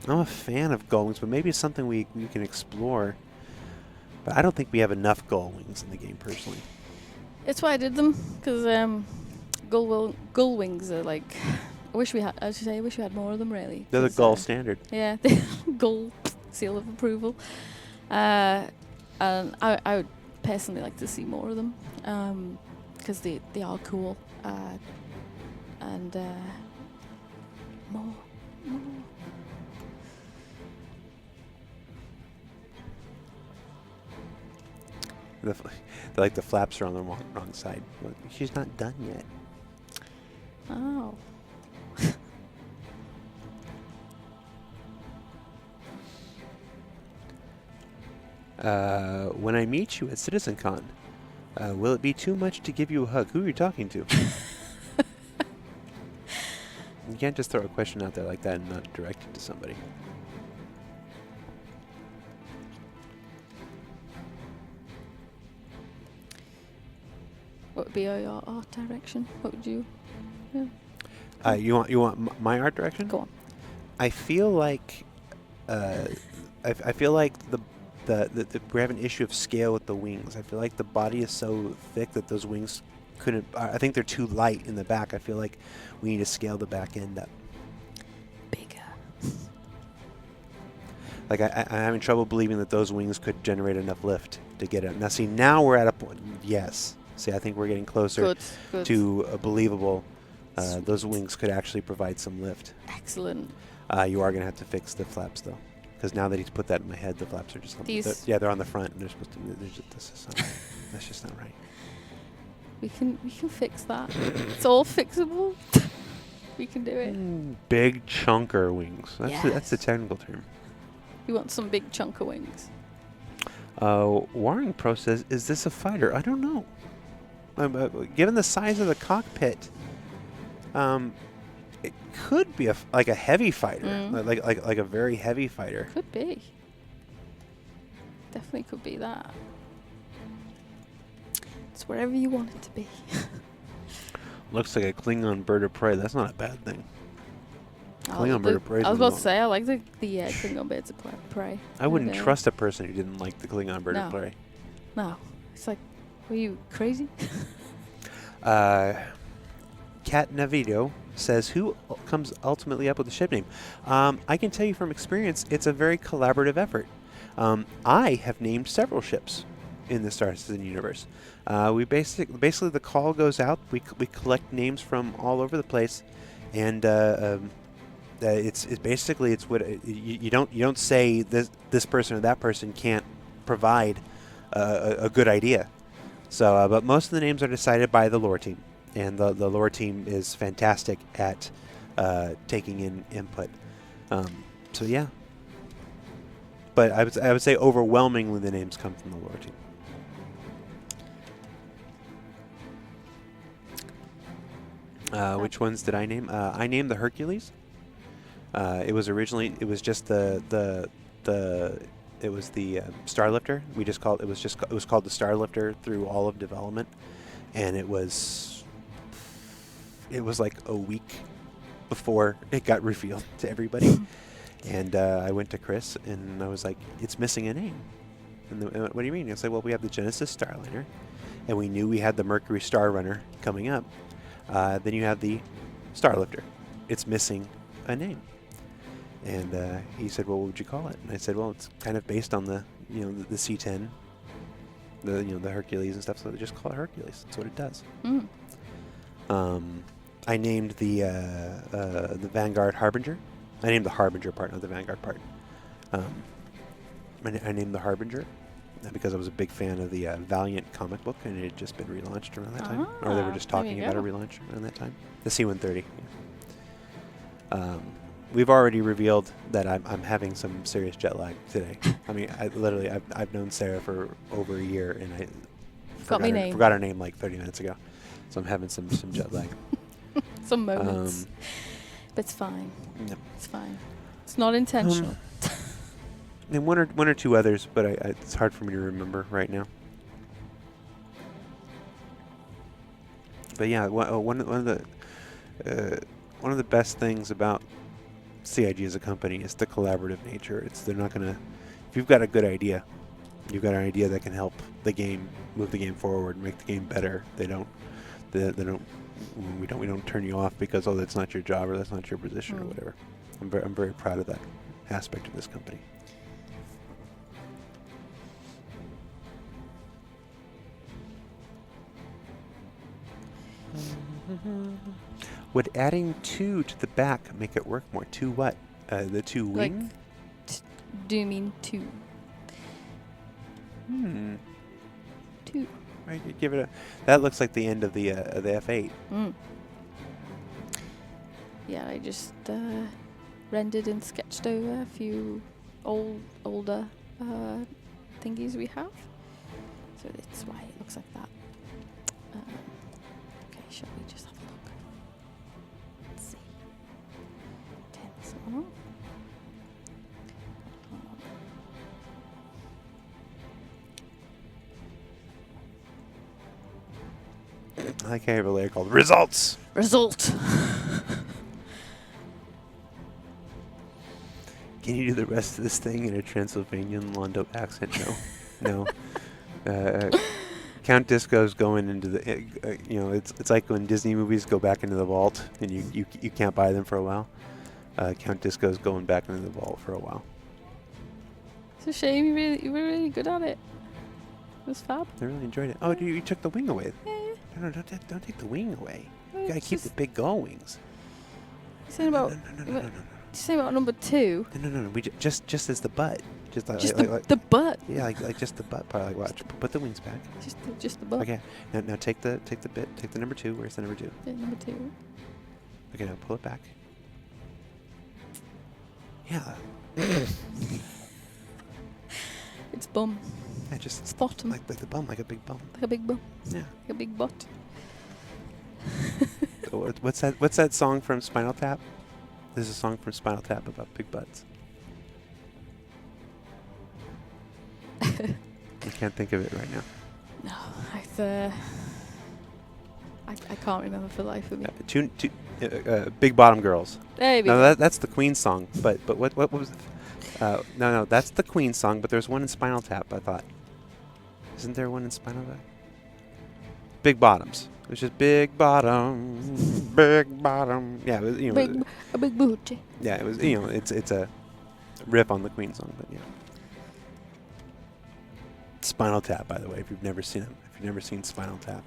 S1: I'm a fan of gull wings, but maybe it's something we can explore. But I don't think we have enough gull wings in the game, personally.
S2: It's why I did them, because gull wings are like... I wish we had more of them, really.
S1: They're the gull standard.
S2: Yeah, gull seal of approval. And I would personally like to see more of them, because they are cool. And more.
S1: Like the flaps are on the wrong side. Well, she's not done yet.
S2: Oh.
S1: When I meet you at CitizenCon, will it be too much to give you a hug? Who are you talking to? You can't just throw a question out there like that and not direct it to somebody.
S2: What would be your art direction? What would you...
S1: Yeah. You want my art direction?
S2: Go on.
S1: I feel like I feel like we have an issue of scale with the wings. I feel like the body is so thick that those wings couldn't. I think they're too light in the back. I feel like we need to scale the back end up.
S2: Bigger.
S1: Like I'm having trouble believing that those wings could generate enough lift to get it. Now see, now we're at a point. Yes. See, I think we're getting closer to a believable. Those wings could actually provide some lift.
S2: Excellent.
S1: You are going to have to fix the flaps, though. Because now that he's put that in my head, the flaps are just... they're on the front, and they're supposed to... That's just not right.
S2: We can fix that. It's all fixable. We can do it.
S1: Big chunker wings.
S2: Yes.
S1: That's the technical term.
S2: You want some big chunker wings.
S1: Warring Pro says, is this a fighter? I don't know. Given the size of the cockpit... it could be like a heavy fighter, like a very heavy fighter.
S2: Could be. Definitely could be that. It's wherever you want it to be.
S1: Looks like a Klingon bird of prey. That's not a bad thing. Klingon bird of prey.
S2: I was about to say I like the Klingon birds of prey.
S1: I wouldn't trust a person who didn't like the Klingon bird of prey.
S2: No, it's like, were you crazy?
S1: Cat Navido says, who comes ultimately up with the ship name? I can tell you from experience, it's a very collaborative effort. I have named several ships in the Star Citizen universe. We basically the call goes out. We collect names from all over the place, and it's what you don't say this person or that person can't provide a good idea. So, but most of the names are decided by the lore team. And the lore team is fantastic at taking in input. So yeah. But I would say overwhelmingly the names come from the lore team. Which ones did I name? I named the Hercules. It was just the Starlifter. It was called the Starlifter through all of development, and it was like a week before it got revealed to everybody. And I went to Chris and I was like, it's missing a name. And what do you mean? I said, well, we have the Genesis Starliner, and we knew we had the Mercury Star Runner coming up. Then you have the Starlifter. It's missing a name. And he said, well, what would you call it? And I said, well, it's kind of based on the C-10, the Hercules and stuff, so they just call it Hercules. That's what it does. I named the Vanguard Harbinger. I named the Harbinger part, not the Vanguard part. I named the Harbinger because I was a big fan of the Valiant comic book, and it had just been relaunched around that time. Or they were just talking about a relaunch around that time. The C-130. Yeah. We've already revealed that I'm having some serious jet lag today. I mean, I've known Sarah for over a year, and I forgot her name like 30 minutes ago. So I'm having some jet lag.
S2: Some moments. But it's fine.
S1: Yep.
S2: It's fine. It's not intentional.
S1: And one or two others, but it's hard for me to remember right now. But yeah, one of the best things about CIG as a company is the collaborative nature. They're not gonna. If you've got a good idea, you've got an idea that can help the game move the game forward, make the game better. We don't turn you off because that's not your job or that's not your position or whatever. I'm very proud of that aspect of this company. Would adding 2 to the back make it work more? 2 what? The 2 wing?
S2: Do you mean 2? 2.
S1: Right, you give it a. That looks like the end of the F8.
S2: Yeah, I just rendered and sketched over a few older thingies we have, so that's why it looks like that. Okay, shall we just have a look? Let's see. Turn this one on.
S1: I like I have a layer called results.
S2: Result.
S1: Can you do the rest of this thing in a Transylvanian Londo accent? No. Count Disco's going into the. It's like when Disney movies go back into the vault and you can't buy them for a while. Count Disco's going back into the vault for a while.
S2: It's a shame. You were really good at it. It was fab.
S1: I really enjoyed it. Oh, you took the wing away.
S2: Yeah.
S1: No, don't take the wing away. You gotta keep the big gull wings.
S2: You're saying about.
S1: No.
S2: You're saying about number 2.
S1: No. We just as the butt. Just
S2: the butt.
S1: Yeah, like just the butt part. Like watch. Put the wings back.
S2: Just the butt.
S1: Okay. Now take the bit. Take the number 2. Where's the number 2?
S2: Bit number 2.
S1: Okay. Now pull it back. Yeah.
S2: It's bum.
S1: Yeah, just
S2: It's bottom.
S1: like the bum, like a big bum.
S2: Like a big bum.
S1: Yeah.
S2: Like a big butt.
S1: What's that song from Spinal Tap? There's a song from Spinal Tap about big butts. I can't think of it right now.
S2: No, I can't remember for the life of me.
S1: Big Bottom Girls.
S2: There we
S1: No,
S2: go.
S1: that's the Queen song. But what was it? No, that's the Queen song. But there's one in Spinal Tap. I thought. Isn't there one in Spinal Tap? Big Bottoms. It was just big bottom, big bottom. Yeah, it was,
S2: a big booty.
S1: Yeah, it was. It's a riff on the Queen song, but yeah. Spinal Tap, by the way, if you've never seen Spinal Tap.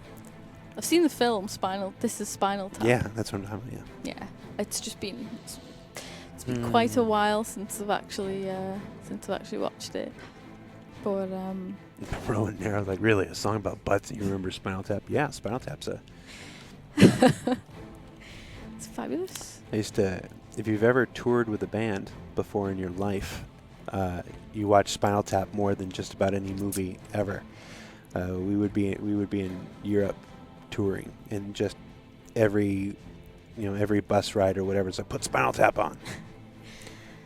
S2: I've seen the film Spinal. This is Spinal Tap.
S1: Yeah, that's what I'm talking about.
S2: Yeah, it's just been quite a while since I've actually watched it. But
S1: Rowan Narrow, like, really, a song about butts and you remember Spinal Tap? Yeah, Spinal Tap's
S2: it's fabulous.
S1: I used to, if you've ever toured with a band before in your life, you watch Spinal Tap more than just about any movie ever. We would be in Europe touring, and just every bus ride or whatever, it's like, put Spinal Tap on.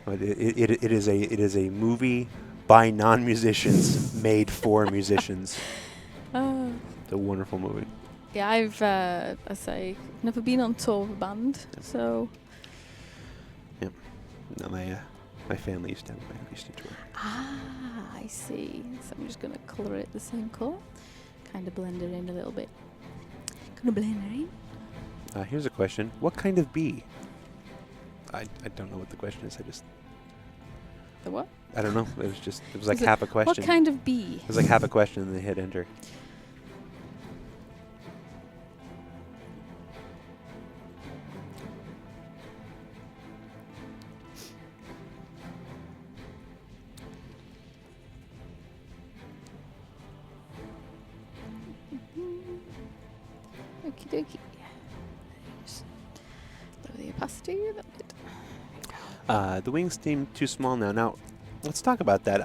S1: But it is a movie by non-musicians made for musicians. It's a wonderful movie.
S2: Yeah, I've never been on tour with a band, so.
S1: Yeah, no, My family used to have my used to tour.
S2: Ah, I see. So I'm just going to colour it the same colour. Kind of blend it in a little bit. Gonna blend it in.
S1: Here's a question. What kind of bee? I don't know what the question is.
S2: The what?
S1: I don't know. It was like half a question.
S2: What kind of bee?
S1: It was like half a question and they hit enter.
S2: Okie dokie. Just lower the opacity a little bit.
S1: The wings seem too small now. Now, let's talk about that.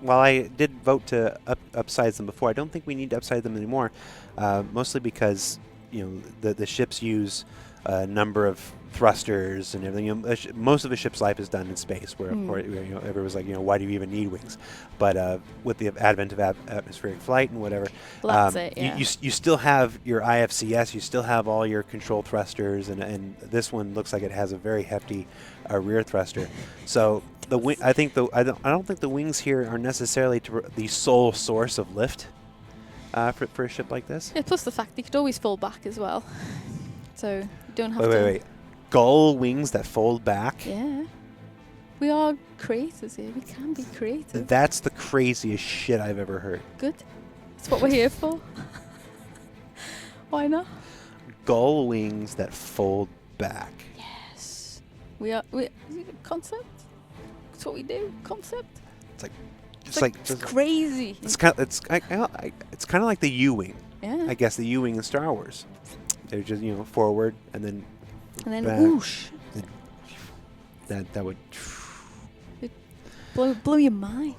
S1: While I did vote to upsize them before, I don't think we need to upsize them anymore. Mostly because the ships use a number of thrusters and everything. Most of a ship's life is done in space, where everyone was like, why do you even need wings? But with the advent of atmospheric flight and whatever,
S2: Well, that's it. Yeah.
S1: you still have your IFCS, you still have all your control thrusters, and this one looks like it has a very hefty rear thruster. So I don't think the wings here are necessarily the sole source of lift for a ship like this.
S2: Yeah, plus the fact that you could always fall back as well, so you don't have to.
S1: Wait. Gull wings that fold back?
S2: Yeah. We are creators here. We can be creative.
S1: That's the craziest shit I've ever heard.
S2: Good. That's what we're here for. Why not?
S1: Gull wings that fold back.
S2: Yes. Is it a concept? That's what we do. Concept. It's crazy.
S1: It's kind of like the U-wing.
S2: Yeah.
S1: I guess the U-wing in Star Wars. They're just forward and then back.
S2: Whoosh.
S1: That would
S2: Blow your mind.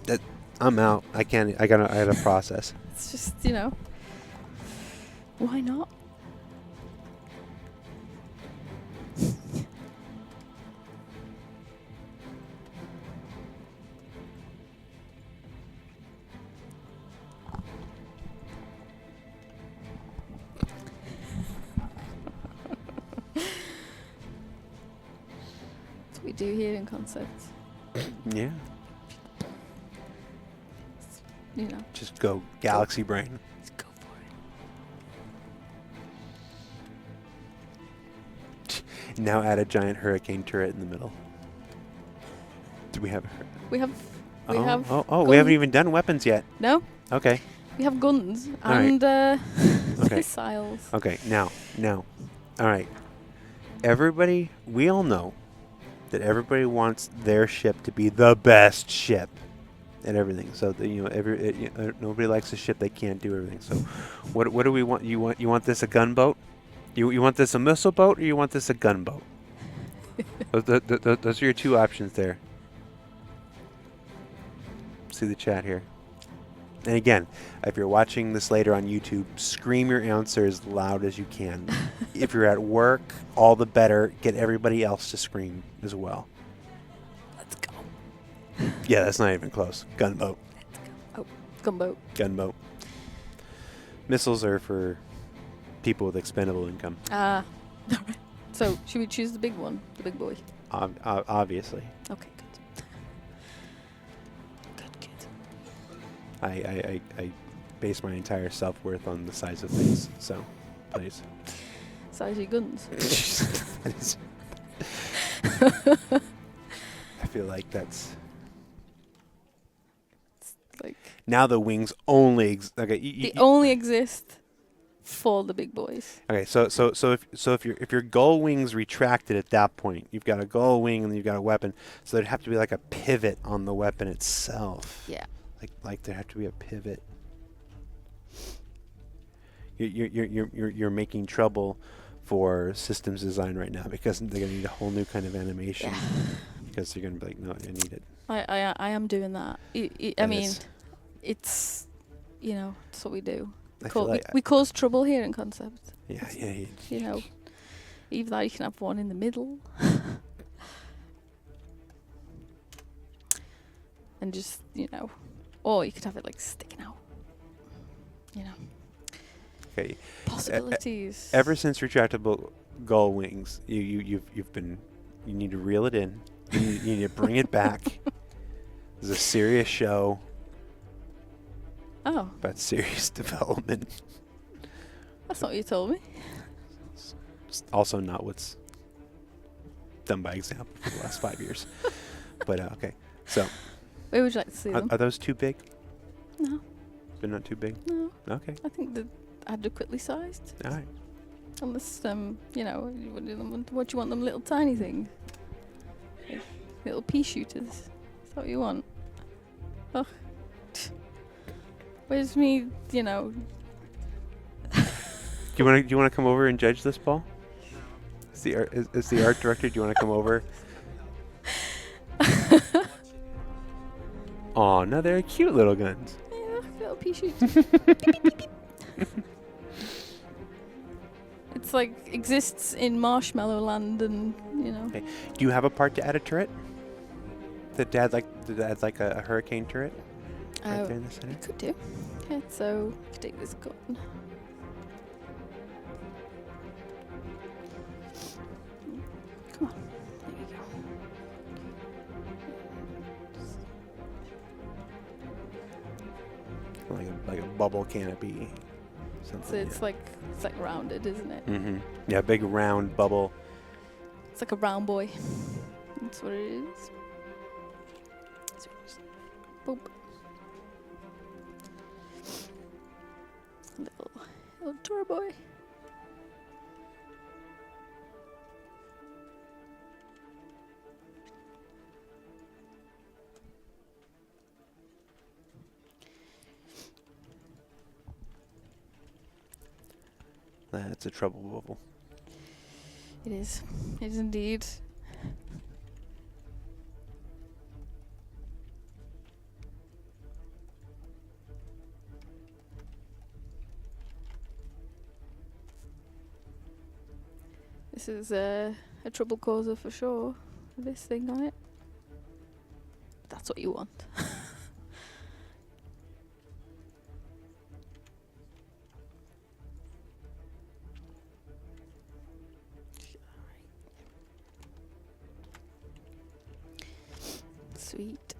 S1: I'm out. I gotta process.
S2: It's just why not? That's what we do here in concepts.
S1: Yeah. Just go galaxy brain.
S2: Let's go for it.
S1: Now add a giant hurricane turret in the middle. Do we have a
S2: We have
S1: we
S2: guns.
S1: haven't even done weapons yet.
S2: No,
S1: Okay.
S2: we have guns
S1: All right.
S2: and
S1: Okay.
S2: missiles.
S1: Okay, now. All right. Everybody, we all know that everybody wants their ship to be the best ship and everything. So nobody likes a ship that can't do everything. So what do we want? You want this a gunboat? You want this a missile boat, or you want this a gunboat? Those are your two options there. See the chat here. And again, if you're watching this later on YouTube, scream your answer as loud as you can. If you're at work, all the better. Get everybody else to scream as well.
S2: Let's go.
S1: Yeah, that's not even close. Gunboat.
S2: Let's go. Oh, gunboat.
S1: Gunboat. Missiles are for people with expendable income.
S2: Alright. So, should we choose the big one? The big boy?
S1: Obviously.
S2: Okay, good. Good.
S1: I base my entire self-worth on the size of things, so please.
S2: Size of your guns.
S1: I feel like that's...
S2: Like
S1: Now the wings only...
S2: they only exist for the big boys.
S1: Okay, so if your gull wings retracted at that point, you've got a gull wing and you've got a weapon, so there'd have to be like a pivot on the weapon itself.
S2: Yeah.
S1: Like there have to be a pivot. You're making trouble for systems design right now because they're gonna need a whole new kind of animation.
S2: Yeah.
S1: Because they're gonna be like, no, I need it.
S2: I am doing that. I mean, it's it's what we do. We cause trouble here in concept.
S1: Yeah.
S2: Either that, you can have one in the middle, and just or you could have it like sticking out.
S1: Okay.
S2: Possibilities.
S1: Ever since retractable gull wings, you need to reel it in You need to bring it back. This is a serious show
S2: Oh,
S1: about serious development.
S2: that's not what you told me.
S1: It's also not what's done by example for the last 5 years. But okay, so
S2: Where would you like to see them?
S1: are those too big?
S2: No,
S1: They're not too big.
S2: no.
S1: Okay,
S2: I think they're adequately sized.
S1: all right.
S2: Unless, what do you want them little tiny things? Like little pea shooters. Is that what you want? Ugh. Where's me,
S1: Do you want to come over and judge this, Paul? Is the art director? Do you want to come over? Oh no, they're cute little guns.
S2: Yeah, little pea shooters. Beep, beep, beep, beep. It's like exists in Marshmallow Land, and
S1: Okay. Do you have a part to add a turret? Did add like a hurricane turret right there in the center?
S2: Could do. Okay, so take this gun. Come on, there you go.
S1: Like a bubble canopy. Something.
S2: So it's like rounded, isn't it?
S1: Mm-hmm. Yeah, big round bubble.
S2: It's like a round boy. That's what it is. Boop. Little tour boy.
S1: That's a trouble bubble.
S2: It is. It is indeed. This is a trouble causer for sure. This thing on it. That's what you want. Sweet.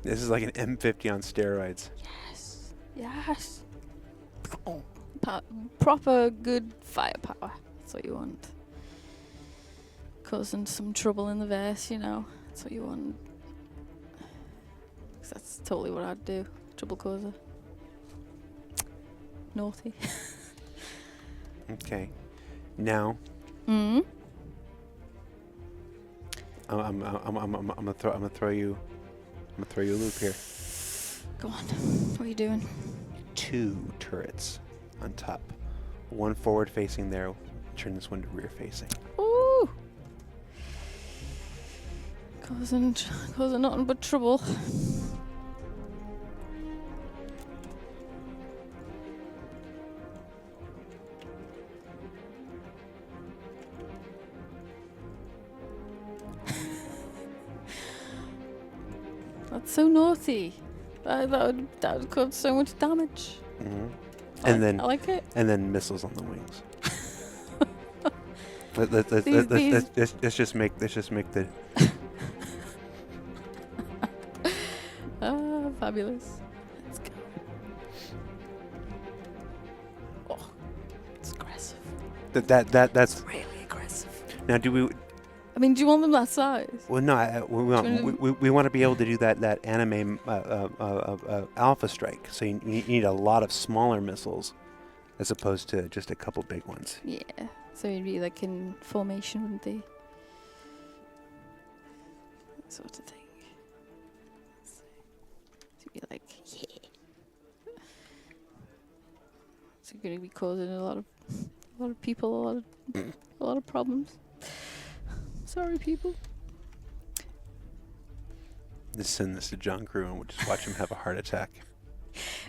S1: This is like an M50 on steroids.
S2: Yes. Yes. Proper good firepower. That's what you want. Causing some trouble in the verse, That's what you want. 'Cause that's totally what I'd do. Trouble causer. Naughty.
S1: Okay. Now,
S2: Hmm.
S1: I'm gonna throw you a loop here.
S2: Go on. What are you doing?
S1: 2 turrets on top. One forward facing there. Turn this one to rear facing.
S2: Ooh. Causing nothing but trouble. That's so naughty. That would cause so much damage.
S1: Mm-hmm.
S2: I like it.
S1: And then missiles on the wings. Let's just make the.
S2: Fabulous. Let's go. Oh, it's aggressive.
S1: That's
S2: It's really aggressive.
S1: now. Do we?
S2: I mean, do you want them that size?
S1: Well, no. We want to be able to do that anime alpha strike. So you need a lot of smaller missiles, as opposed to just a couple big ones.
S2: Yeah. So you'd be like in formation, wouldn't they? That sort of thing. So you'd be like, yeah. So you're going to be causing a lot of people a lot of problems. Sorry, people.
S1: Just send this to John Crew and we'll just watch him have a heart attack.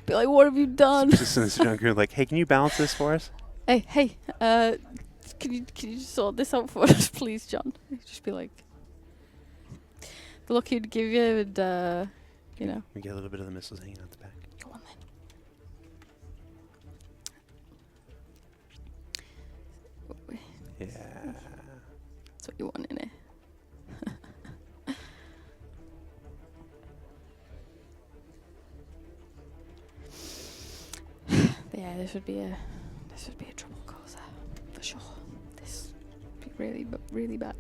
S2: Be like, what have you done?
S1: Just send this to John Crew like, hey, can you balance this for us?
S2: Hey, can you just sort this out for us, please, John? Just be like, the look he'd give you, and
S1: We get a little bit of the missiles hanging out the back.
S2: Go on then.
S1: Yeah.
S2: That's what you want in it. But yeah, this would be a trouble causer for sure. This would be really bad.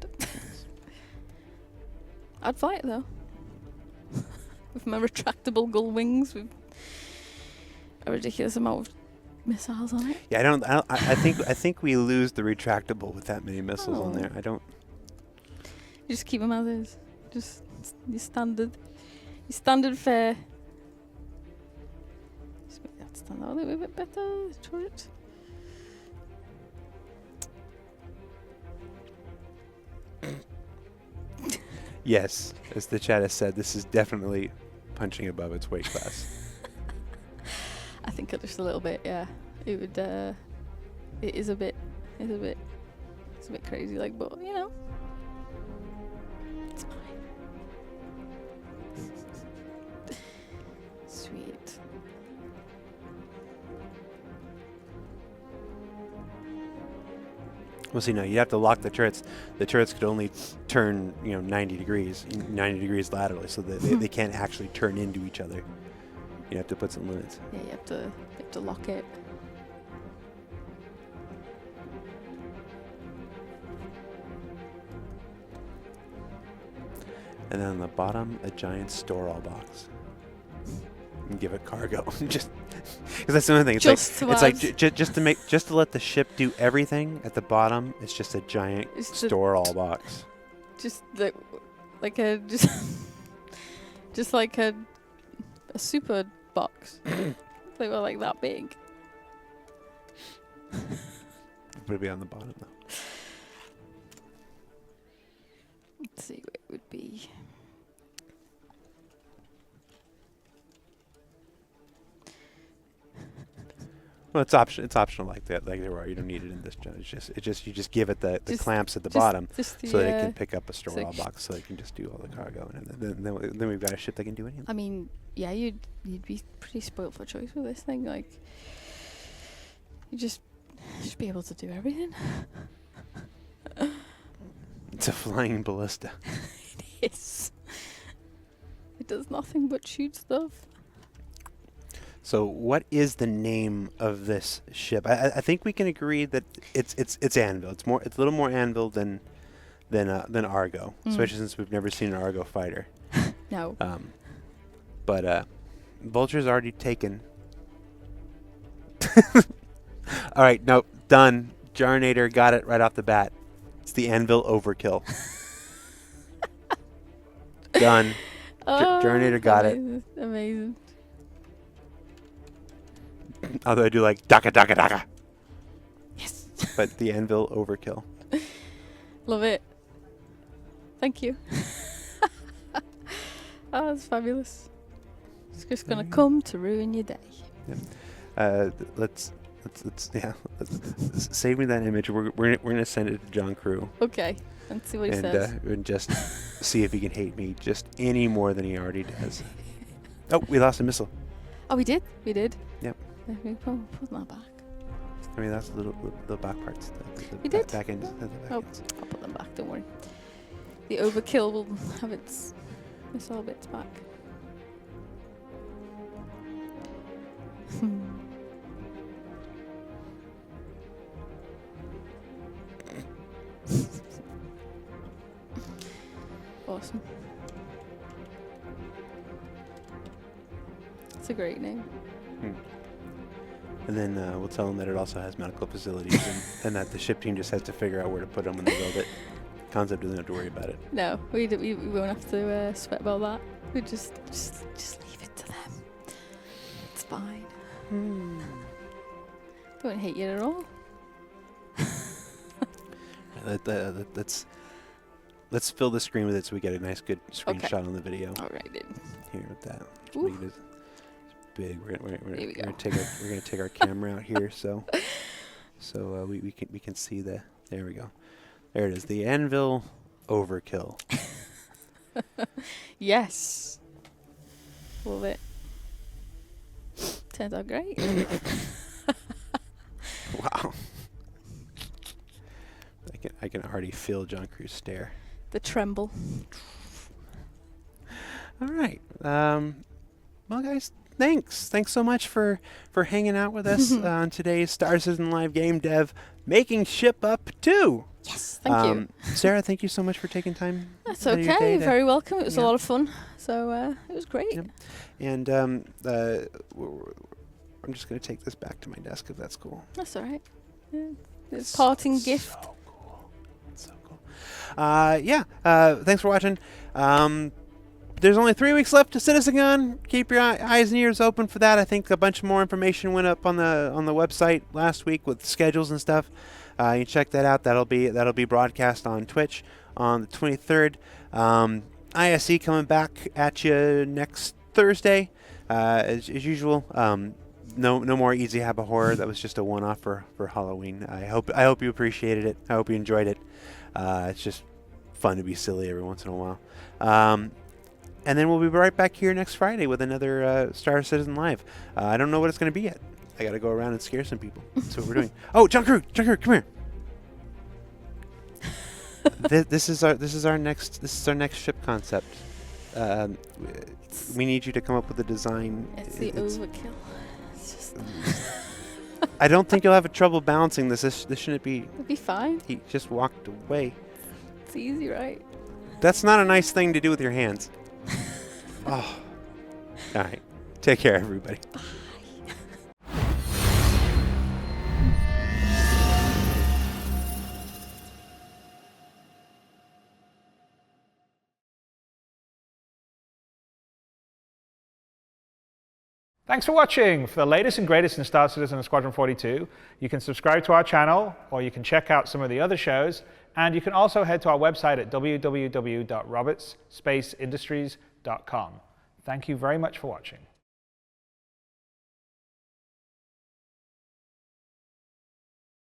S2: I'd fly it though. With my retractable gull wings, with a ridiculous amount of missiles on it.
S1: Yeah, I think we lose the retractable with that many missiles on there. I don't.
S2: You just keep them as is. Just your standard fare. Just make that stand out a little bit better. Turret.
S1: Yes, as the chat has said, this is definitely punching above its weight class.
S2: I think just a little bit, yeah. It would. It is a bit. It's a bit crazy, like, but you know, it's fine. Sweet.
S1: Well, see, no, you have to lock the turrets. The turrets could only turn, 90 degrees laterally, so that they can't actually turn into each other. You have to put some limits.
S2: Yeah, you have to lock it.
S1: And then on the bottom, a giant store-all box. And give it cargo. Just because that's the only thing. Just to let the ship do everything. At the bottom, it's just a giant store-all box.
S2: Just like a super box. They were like that big.
S1: Would it be on the bottom though?
S2: Let's see what it would be.
S1: Well, it's optional like that. Like there are, you don't need it in this gen. You just give it the clamps at the bottom so that it can pick up a store-all box, so it can just do all the cargo, and then we've got a ship that can do anything.
S2: I mean, yeah, you'd be pretty spoiled for choice with this thing. Like, you just should be able to do everything.
S1: It's a flying ballista.
S2: It is. It does nothing but shoot stuff.
S1: So, what is the name of this ship? I think we can agree that it's Anvil. It's a little more Anvil than Argo, especially since we've never seen an Argo fighter.
S2: No.
S1: But Vulture's already taken. All right, nope, done. Jarnator got it right off the bat. It's the Anvil Overkill. Done. Jarnator got it.
S2: Amazing.
S1: Although I do like Daka Daka Daka.
S2: Yes.
S1: But the Anvil Overkill.
S2: Love it. Thank you. Oh, that's fabulous. It's just gonna come to ruin your day.
S1: Yeah. Let's save me that image. We're gonna send it to John Crew.
S2: Okay. And see what he says.
S1: And just see if he can hate me just any more than he already does. Oh, we lost a missile.
S2: Oh, we did. We did.
S1: Yep.
S2: We put that back.
S1: I mean, that's the back parts.
S2: We did?
S1: Back ends.
S2: I'll put them back, don't worry. The Overkill will have its missile bits back. Awesome. It's a great name.
S1: And then we'll tell them that it also has medical facilities and that the ship team just has to figure out where to put them when they build it. Concept doesn't have to worry about it.
S2: No, we won't have to sweat about that. We just leave it to them. It's fine. They won't hate you at all.
S1: Let's fill the screen with it so we get a nice good screenshot on the video.
S2: All right, then.
S1: Here with that.
S2: Ooh.
S1: It's big. We're
S2: Here
S1: gonna take our camera out here so we can see the. There we go. There it is. The Anvil Overkill.
S2: Yes. Love it. Turns out great.
S1: Wow. I can already feel John Crew's stare.
S2: The tremble.
S1: All right. Well, guys, thanks. Thanks so much for hanging out with us on today's Star Citizen Live Game Dev Making Ship Up 2.
S2: Yes, thank you.
S1: Sarah, thank you so much for taking time.
S2: That's okay. Very welcome. It was a lot of fun. So it was great.
S1: Yep. And I'm just going to take this back to my desk if that's cool.
S2: That's all right. Yeah. It's parting gift.
S1: So cool. So cool. Thanks for watching. There's only 3 weeks left to Citizen. Keep your eyes and ears open for that. I think a bunch more information went up on the website last week with schedules and stuff. You can check that out. That'll be broadcast on Twitch on the 23rd. ISE coming back at you next Thursday, as usual. No more Easy Habit Horror. That was just a one-off for Halloween. I hope you appreciated it. I hope you enjoyed it. It's just fun to be silly every once in a while. And then we'll be right back here next Friday with another Star Citizen Live. I don't know what it's going to be yet. I got to go around and scare some people. That's what we're doing. Oh, John Crew, come here. This is our next ship concept. We need you to come up with a design.
S2: It's the overkill. It's just
S1: I don't think you'll have trouble balancing this. This shouldn't be.
S2: It'll be fine.
S1: He just walked away.
S2: It's easy, right?
S1: That's not a nice thing to do with your hands. Oh. All right. Take care, everybody.
S2: Bye.
S3: Thanks for watching. For the latest and greatest in Star Citizen and Squadron 42, you can subscribe to our channel, or you can check out some of the other shows, and you can also head to our website at www.robertsspaceindustries.com. Thank you very much for watching.